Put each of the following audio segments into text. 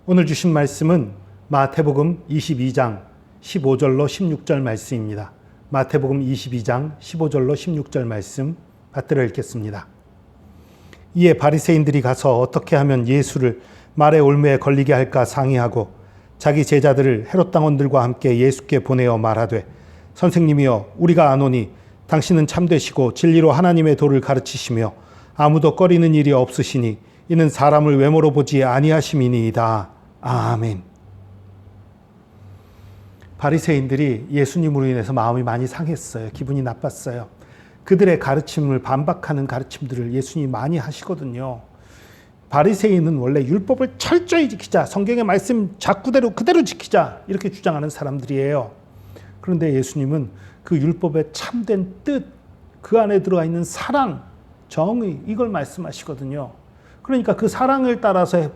오늘 주신 말씀은 마태복음 22장 15절로 16절 말씀입니다. 마태복음 22장 15절로 16절 말씀 받들어 읽겠습니다. 이에 바리새인들이 가서 어떻게 하면 예수를 말의 올무에 걸리게 할까 상의하고 자기 제자들을 헤롯 당원들과 함께 예수께 보내어 말하되 선생님이여 우리가 아노니 당신은 참되시고 진리로 하나님의 도를 가르치시며 아무도 꺼리는 일이 없으시니 이는 사람을 외모로 보지 아니하심이니이다. 아멘. 바리새인들이 예수님으로 인해서 마음이 많이 상했어요. 기분이 나빴어요. 그들의 가르침을 반박하는 가르침들을 예수님이 많이 하시거든요. 바리새인은 원래 율법을 철저히 지키자, 성경의 말씀 그대로 지키자 이렇게 주장하는 사람들이에요. 그런데 예수님은 그 율법의 참된 뜻, 그 안에 들어가 있는 사랑, 정의 이걸 말씀하시거든요. 그러니까 그 사랑을 따라서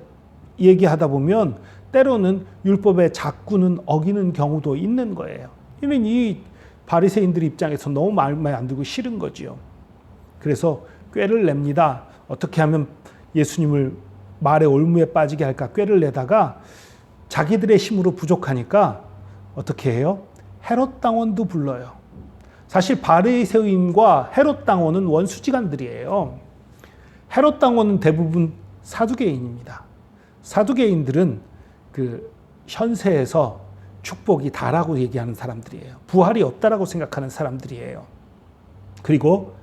얘기하다 보면 때로는 율법의 작구는 어기는 경우도 있는 거예요. 이는 이 바리새인들 입장에서 너무 마음에 안 들고 싫은 거지요. 그래서 꾀를 냅니다. 어떻게 하면 예수님을 말의 올무에 빠지게 할까 꾀를 내다가 자기들의 힘으로 부족하니까 어떻게 해요? 헤롯 당원도 불러요. 사실 바리새인과 헤롯 당원은 원수지간들이에요. 헤롯 당원은 대부분 사두개인입니다. 사두개인들은 그 현세에서 축복이 다라고 얘기하는 사람들이에요. 부활이 없다라고 생각하는 사람들이에요. 그리고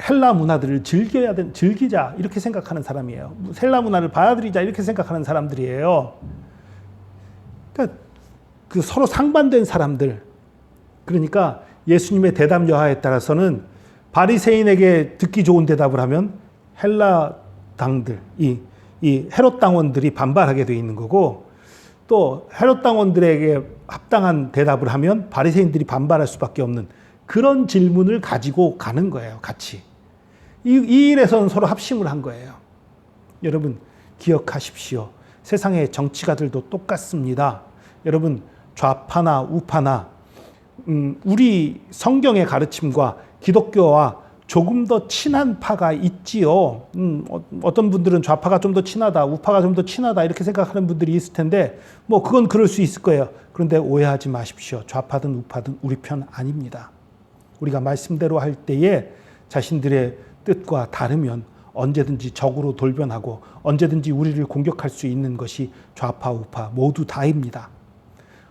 헬라 문화들을 즐기자 이렇게 생각하는 사람이에요. 헬라 문화를 받아들이자 이렇게 생각하는 사람들이에요. 그러니까 그 서로 상반된 사람들. 그러니까 예수님의 대답 여하에 따라서는 바리새인에게 듣기 좋은 대답을 하면 헬라 당들, 이 헤롯 당원들이 반발하게 돼 있는 거고, 또 헤롯 당원들에게 합당한 대답을 하면 바리새인들이 반발할 수밖에 없는 그런 질문을 가지고 가는 거예요. 같이. 이 일에서는 서로 합심을 한 거예요. 여러분 기억하십시오. 세상의 정치가들도 똑같습니다. 여러분 좌파나 우파나 우리 성경의 가르침과 기독교와 조금 더 친한 파가 있지요. 어떤 분들은 좌파가 좀 더 친하다, 우파가 좀 더 친하다 이렇게 생각하는 분들이 있을 텐데 뭐 그건 그럴 수 있을 거예요. 그런데 오해하지 마십시오. 좌파든 우파든 우리 편 아닙니다. 우리가 말씀대로 할 때에 자신들의 뜻과 다르면 언제든지 적으로 돌변하고 언제든지 우리를 공격할 수 있는 것이 좌파 우파 모두 다입니다.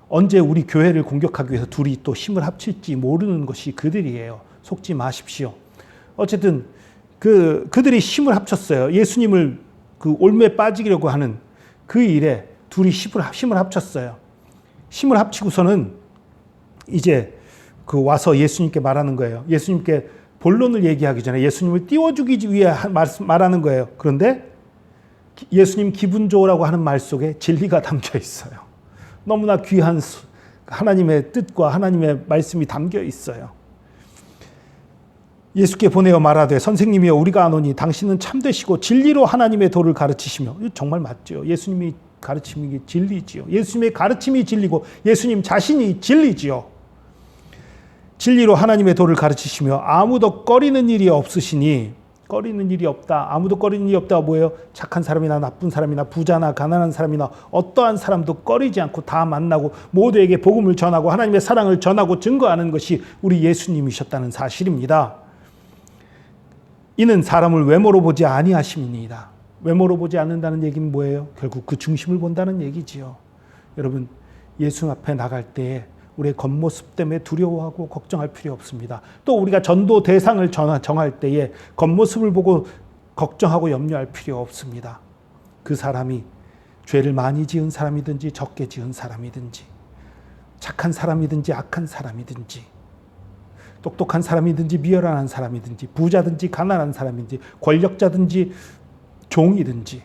언제 우리 교회를 공격하기 위해서 둘이 또 힘을 합칠지 모르는 것이 그들이에요. 속지 마십시오. 어쨌든 그들이 힘을 합쳤어요. 예수님을 그 올무에 빠지려고 하는 그 일에 둘이 힘을 합쳤어요. 힘을 합치고서는 이제 그 와서 예수님께 말하는 거예요. 예수님께 본론을 얘기하기 전에 예수님을 띄워주기 위해 말하는 거예요. 그런데 예수님 기분 좋으라고 하는 말 속에 진리가 담겨 있어요. 너무나 귀한 하나님의 뜻과 하나님의 말씀이 담겨 있어요. 예수께 보내어 말하되 선생님이여 우리가 아노니 당신은 참되시고 진리로 하나님의 도를 가르치시며. 정말 맞죠. 예수님이 가르침이 진리지요. 예수님의 가르침이 진리고 예수님 자신이 진리지요. 진리로 하나님의 도를 가르치시며 아무도 꺼리는 일이 없으시니. 꺼리는 일이 없다. 아무도 꺼리는 일이 없다가 뭐예요? 착한 사람이나 나쁜 사람이나 부자나 가난한 사람이나 어떠한 사람도 꺼리지 않고 다 만나고 모두에게 복음을 전하고 하나님의 사랑을 전하고 증거하는 것이 우리 예수님이셨다는 사실입니다. 이는 사람을 외모로 보지 아니하심이니이다. 외모로 보지 않는다는 얘기는 뭐예요? 결국 그 중심을 본다는 얘기지요. 여러분 예수 앞에 나갈 때에 우리의 겉모습 때문에 두려워하고 걱정할 필요 없습니다. 또 우리가 전도 대상을 정할 때에 겉모습을 보고 걱정하고 염려할 필요 없습니다. 그 사람이 죄를 많이 지은 사람이든지 적게 지은 사람이든지 착한 사람이든지 악한 사람이든지 똑똑한 사람이든지 미련한 사람이든지 부자든지 가난한 사람이든지 권력자든지 종이든지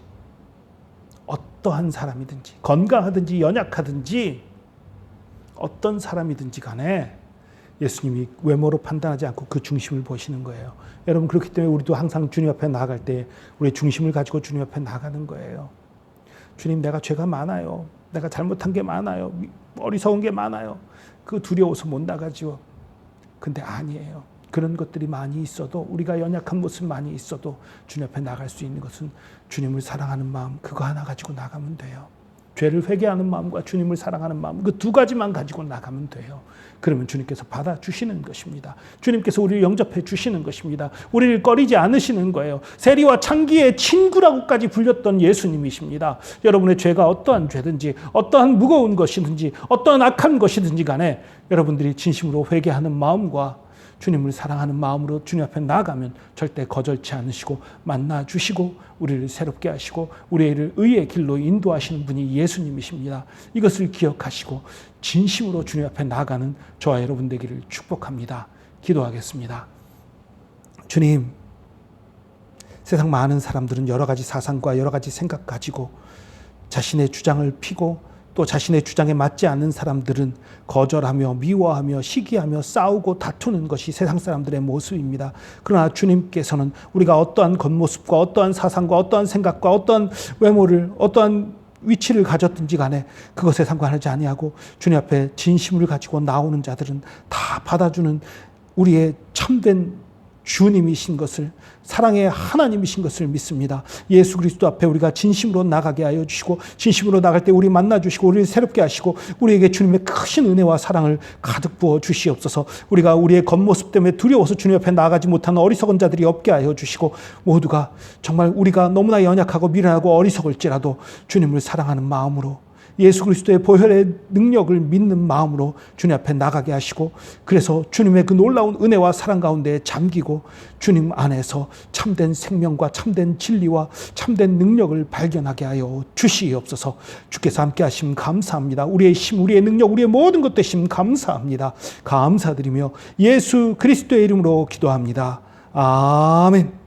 어떠한 사람이든지 건강하든지 연약하든지 어떤 사람이든지 간에 예수님이 외모로 판단하지 않고 그 중심을 보시는 거예요. 여러분 그렇기 때문에 우리도 항상 주님 앞에 나아갈 때 우리의 중심을 가지고 주님 앞에 나가는 거예요. 주님 내가 죄가 많아요. 내가 잘못한 게 많아요. 어리석은 게 많아요. 그 두려워서 못 나가죠. 근데 아니에요. 그런 것들이 많이 있어도, 우리가 연약한 모습 많이 있어도 주님 앞에 나갈 수 있는 것은 주님을 사랑하는 마음, 그거 하나 가지고 나가면 돼요. 죄를 회개하는 마음과 주님을 사랑하는 마음, 그 두 가지만 가지고 나가면 돼요. 그러면 주님께서 받아주시는 것입니다. 주님께서 우리를 영접해 주시는 것입니다. 우리를 꺼리지 않으시는 거예요. 세리와 창기의 친구라고까지 불렸던 예수님이십니다. 여러분의 죄가 어떠한 죄든지, 어떠한 무거운 것이든지, 어떠한 악한 것이든지 간에 여러분들이 진심으로 회개하는 마음과 주님을 사랑하는 마음으로 주님 앞에 나가면 절대 거절치 않으시고 만나주시고 우리를 새롭게 하시고 우리를 의의 길로 인도하시는 분이 예수님이십니다. 이것을 기억하시고 진심으로 주님 앞에 나가는 저와 여러분 되기를 축복합니다. 기도하겠습니다. 주님, 세상 많은 사람들은 여러 가지 사상과 여러 가지 생각 가지고 자신의 주장을 피고 또 자신의 주장에 맞지 않는 사람들은 거절하며 미워하며 시기하며 싸우고 다투는 것이 세상 사람들의 모습입니다. 그러나 주님께서는 우리가 어떠한 겉모습과 어떠한 사상과 어떠한 생각과 어떠한 외모를 어떠한 위치를 가졌든지 간에 그것에 상관하지 아니하고 주님 앞에 진심을 가지고 나오는 자들은 다 받아주는 우리의 참된 주님이신 것을, 사랑의 하나님이신 것을 믿습니다. 예수 그리스도 앞에 우리가 진심으로 나가게 하여 주시고 진심으로 나갈 때 우리 만나주시고 우리를 새롭게 하시고 우리에게 주님의 크신 은혜와 사랑을 가득 부어 주시옵소서. 우리가 우리의 겉모습 때문에 두려워서 주님 앞에 나가지 못하는 어리석은 자들이 없게 하여 주시고 모두가 정말 우리가 너무나 연약하고 미련하고 어리석을지라도 주님을 사랑하는 마음으로 예수 그리스도의 보혈의 능력을 믿는 마음으로 주님 앞에 나가게 하시고 그래서 주님의 그 놀라운 은혜와 사랑 가운데 잠기고 주님 안에서 참된 생명과 참된 진리와 참된 능력을 발견하게 하여 주시옵소서. 주께서 함께 하시면 감사합니다. 우리의 힘, 우리의 능력, 우리의 모든 것 되심 감사합니다. 감사드리며 예수 그리스도의 이름으로 기도합니다. 아멘.